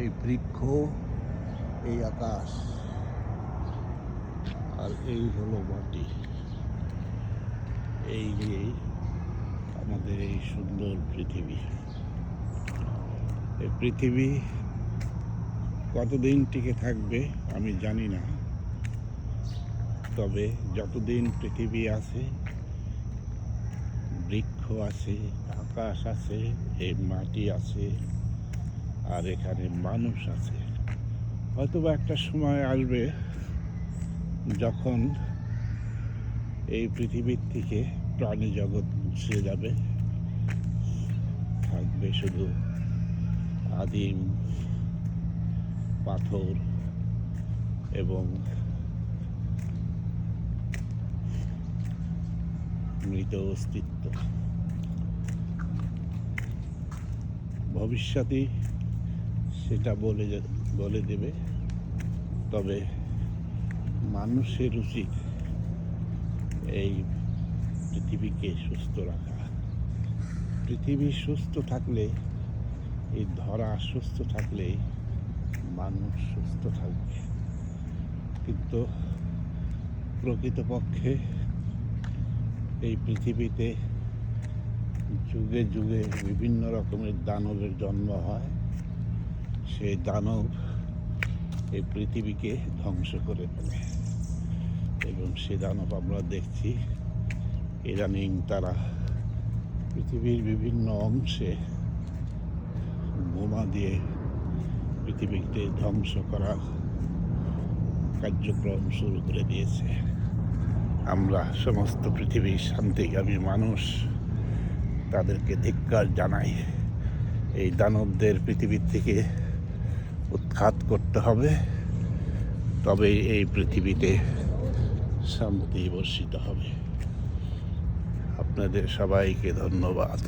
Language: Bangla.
এই বৃক্ষ, এই আকাশ, আর এই হলো মাটি। এই নিয়েই আমাদের এই সুন্দর পৃথিবী। এই পৃথিবী কতদিন টিকে থাকবে আমি জানি না, তবে যতদিন পৃথিবী আছে, বৃক্ষ আছে, আকাশ আছে, এই মাটি আছে, আর এখানে মানুষ আছে। হয়তোবা একটা সময় আসবে যখন এই পৃথিবীর থেকে প্রাণী জগৎ মুছে যাবে, থাকবে শুধু আদিম পাথর এবং মৃত অস্তিত্ব। ভবিষ্যতে সেটা বলে দেবে। তবে মানুষের উচিত এই পৃথিবীকে সুস্থ রাখা। পৃথিবী সুস্থ থাকলে, এই ধরা সুস্থ থাকলে মানুষ সুস্থ থাকবে। কিন্তু প্রকৃতপক্ষে এই পৃথিবীতে যুগে যুগে বিভিন্ন রকমের দানবের জন্ম হয়। সেই দানব এই পৃথিবীকে ধ্বংস করে ফেলে, এবং সে দানব আমরা দেখছি ইদানিং তারা পৃথিবীর বিভিন্ন অংশে বোমা দিয়ে পৃথিবীকে ধ্বংস করার কার্যক্রম শুরু করে দিয়েছে। আমরা সমস্ত পৃথিবীর শান্তিকামী মানুষ তাদেরকে ধিক্কার জানাই। এই দানবদের পৃথিবীর থেকে উৎখাত করতে হবে, তবে এই পৃথিবীতে শান্তি বর্ষিত হবে। আপনাদের সবাইকে ধন্যবাদ।